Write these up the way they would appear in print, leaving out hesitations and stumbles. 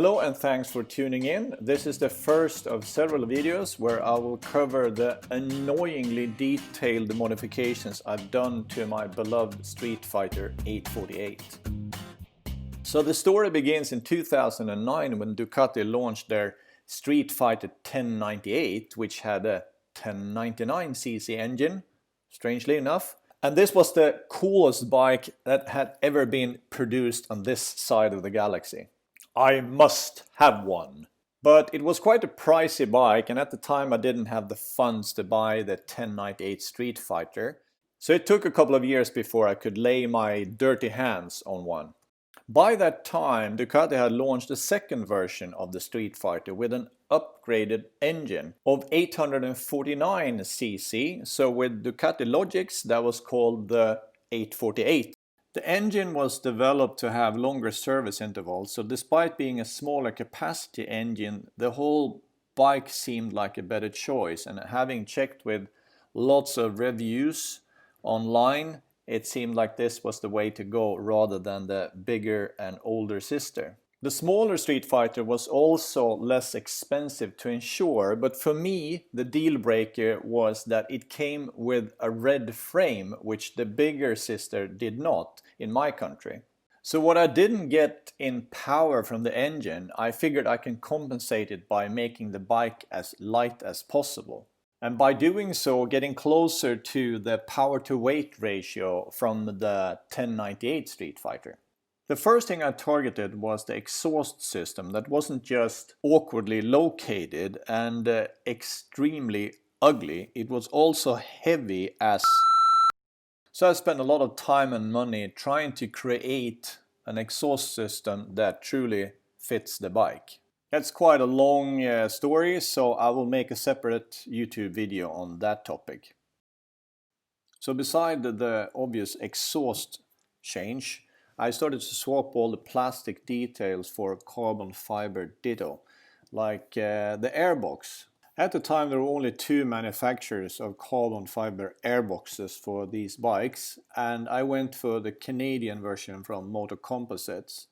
Hello and thanks for tuning in. This is the first of several videos where I will cover the annoyingly detailed modifications I've done to my beloved Streetfighter 848. So the story begins in 2009 when Ducati launched their Streetfighter 1098, which had a 1099cc engine, strangely enough. And this was the coolest bike that had ever been produced on this side of the galaxy. I must have one. But it was quite a pricey bike, and at the time I didn't have the funds to buy the 1098 Streetfighter. So it took a couple of years before I could lay my dirty hands on one. By that time, Ducati had launched a second version of the Streetfighter with an upgraded engine of 849cc. So with Ducati Logics, that was called the 848. The engine was developed to have longer service intervals, so despite being a smaller capacity engine, the whole bike seemed like a better choice, and having checked with lots of reviews online, it seemed like this was the way to go rather than the bigger and older sister. The smaller Streetfighter was also less expensive to insure, but for me the deal breaker was that it came with a red frame, which the bigger sister did not in my country. So what I didn't get in power from the engine, I figured I can compensate it by making the bike as light as possible. And by doing so, getting closer to the power to weight ratio from the 1098 Streetfighter. The first thing I targeted was the exhaust system that wasn't just awkwardly located and extremely ugly, it was also heavy as. So I spent a lot of time and money trying to create an exhaust system that truly fits the bike. That's quite a long story, so I will make a separate YouTube video on that topic. So beside the obvious exhaust change, I started to swap all the plastic details for carbon fiber ditto, like the AIRBOX. At the time there were only two manufacturers of carbon fiber airboxes for these bikes, and I went for the Canadian version from Motor Composites.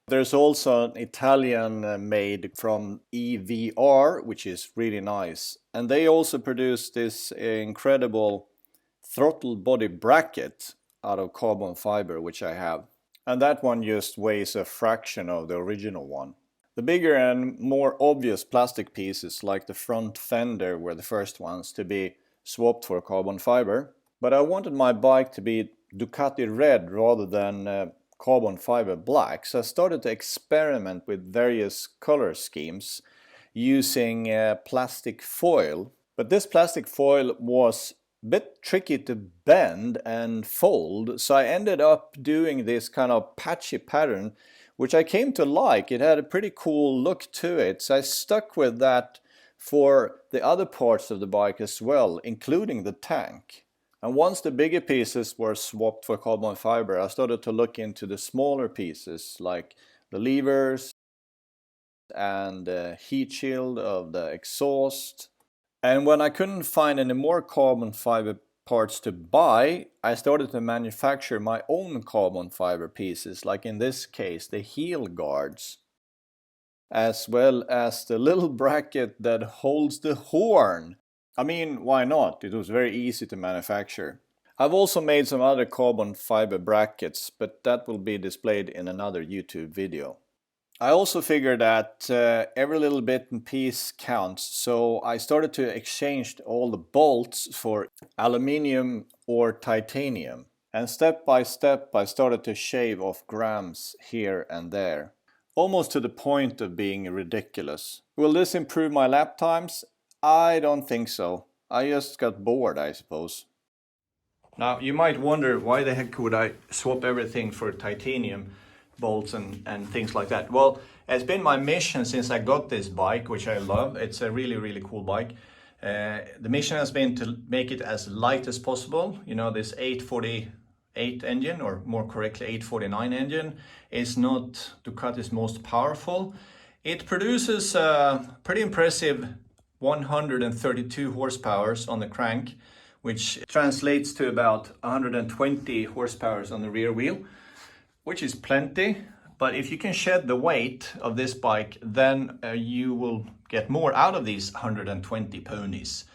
There's also an Italian made from EVR, which is really nice. And they also produce this incredible throttle body bracket out of carbon fiber, which I have. And that one just weighs a fraction of the original one. The bigger and more obvious plastic pieces, like the front fender, were the first ones to be swapped for carbon fiber. But I wanted my bike to be Ducati red rather than carbon fiber black, so I started to experiment with various color schemes using plastic foil. But this plastic foil was a bit tricky to bend and fold, so I ended up doing this kind of patchy pattern, which I came to like. It had a pretty cool look to it, so I stuck with that for the other parts of the bike as well, including the tank. And once the bigger pieces were swapped for carbon fiber, I started to look into the smaller pieces, like the levers and the heat shield of the exhaust. And when I couldn't find any more carbon fiber parts to buy, I started to manufacture my own carbon fiber pieces, like in this case the heel guards, as well as the little bracket that holds the horn. I mean, why not? It was very easy to manufacture. I've also made some other carbon fiber brackets, but that will be displayed in another YouTube video. I also figured that every little bit and piece counts, so I started to exchange all the bolts for aluminium or titanium. And step by step I started to shave off grams here and there, almost to the point of being ridiculous. Will this improve my lap times? I don't think so. I just got bored, I suppose. Now you might wonder, why the heck would I swap everything for titanium bolts and things like that? Well, it's been my mission since I got this bike, which I love. It's a really cool bike. The mission has been to make it as light as possible. You know, this 848 engine, or more correctly 849 engine, is not Ducati's most powerful. It produces pretty impressive 132 horsepower on the crank, which translates to about 120 horsepower on the rear wheel, which is plenty. But if you can shed the weight of this bike, then you will get more out of these 120 ponies.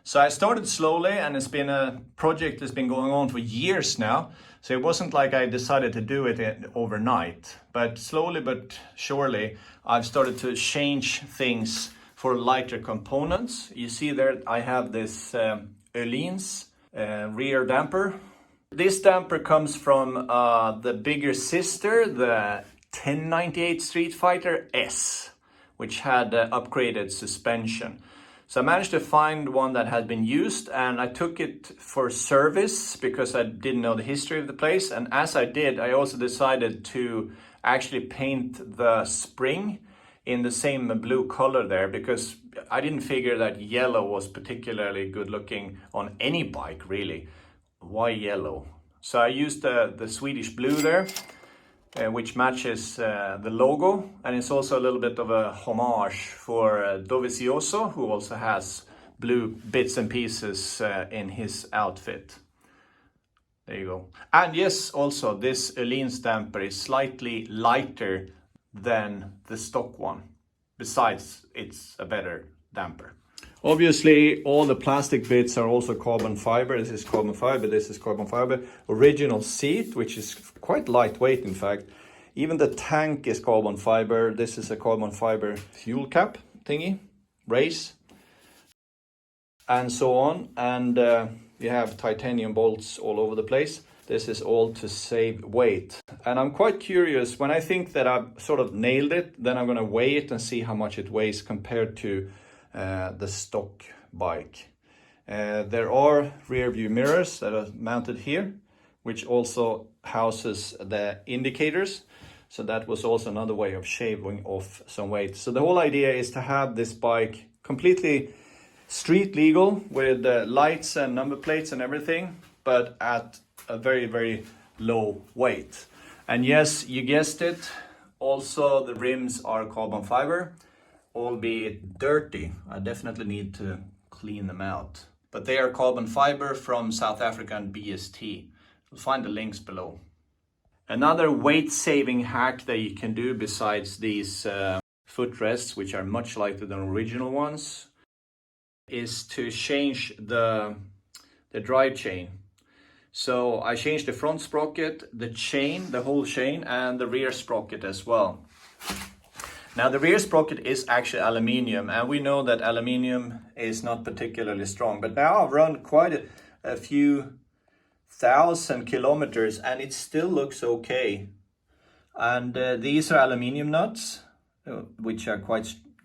So I started slowly, and it's been a project that's been going on for years now. So it wasn't like I decided to do it overnight, but slowly but surely I've started to change things for lighter components. You see there I have this Öhlins rear damper. This damper comes from the bigger sister, the 1098 Streetfighter S, which had upgraded suspension. So I managed to find one that had been used, and I took it for service because I didn't know the history of the place. And as I did, I also decided to actually paint the spring in the same blue color there, because I didn't figure that yellow was particularly good looking on any bike really. Why yellow? So I used the Swedish blue there, which matches the logo, and it's also a little bit of a homage for Dovizioso, who also has blue bits and pieces in his outfit. There you go. And yes, also this Öhlins damper is slightly lighter than the stock one. Besides, it's a better damper. Obviously, all the plastic bits are also carbon fiber. This is carbon fiber, this is carbon fiber. Original seat, which is quite lightweight in fact. Even the tank is carbon fiber. This is a carbon fiber fuel cap thingy, race, and so on. And you have titanium bolts all over the place. This is all to save weight. And I'm quite curious, when I think that I've sort of nailed it, then I'm gonna weigh it and see how much it weighs compared to the stock bike. There are rear view mirrors that are mounted here, which also houses the indicators. So that was also another way of shaving off some weight. So the whole idea is to have this bike completely street legal with lights and number plates and everything, but at a very, very low weight. And yes, you guessed it, also the rims are carbon fiber, albeit dirty. I definitely need to clean them out. But they are carbon fiber from South Africa and BST. You'll find the links below. Another weight-saving hack that you can do besides these footrests, which are much lighter than original ones, is to change the drive chain. So I changed the front sprocket, the chain, the whole chain, and the rear sprocket as well. Now the rear sprocket is actually aluminium, and we know that aluminium is not particularly strong, but now I've run quite a few thousand kilometers and it still looks okay. And these are aluminium nuts, which are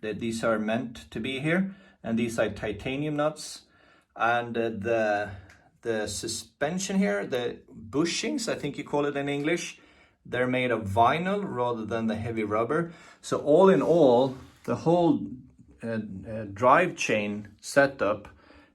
these are meant to be here, and these are titanium nuts. And the suspension here, the bushings, I think you call it in English, they're made of vinyl rather than the heavy rubber. So all in all, the whole drive chain setup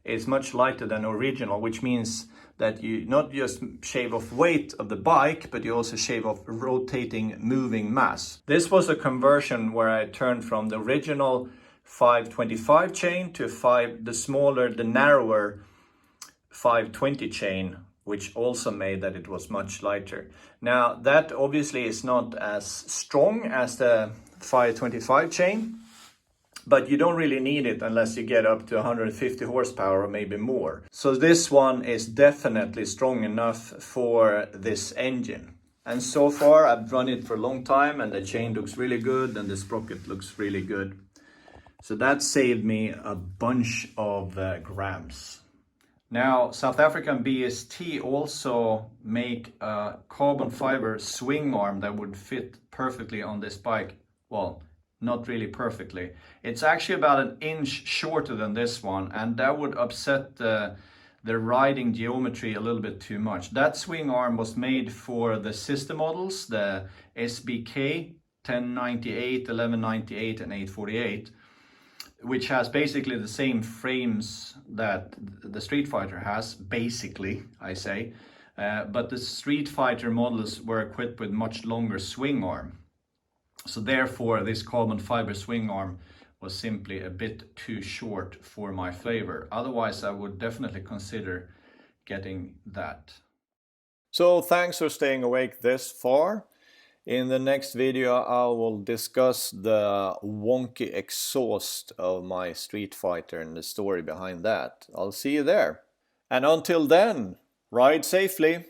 is much lighter than original, which means that you not just shave off weight of the bike, but you also shave off rotating, moving mass. This was a conversion where I turned from the original 525 chain to the narrower 520 chain, which also made that it was much lighter. Now that obviously is not as strong as the 525 chain, but you don't really need it unless you get up to 150 horsepower or maybe more. So this one is definitely strong enough for this engine. And so far I've run it for a long time and the chain looks really good and the sprocket looks really good. So that saved me a bunch of grams. Now South African BST also make a carbon fiber swing arm that would fit perfectly on this bike. Well, not really perfectly. It's actually about an inch shorter than this one, and that would upset the riding geometry a little bit too much. That swing arm was made for the sister models, the SBK 1098, 1198 and 848, which has basically the same frames that the Streetfighter has, basically, I say. But the Streetfighter models were equipped with much longer swing arm. So therefore, this carbon fiber swing arm was simply a bit too short for my flavor. Otherwise, I would definitely consider getting that. So thanks for staying awake this far. In the next video I will discuss the wonky exhaust of my Streetfighter and the story behind that. I'll see you there. And until then, ride safely!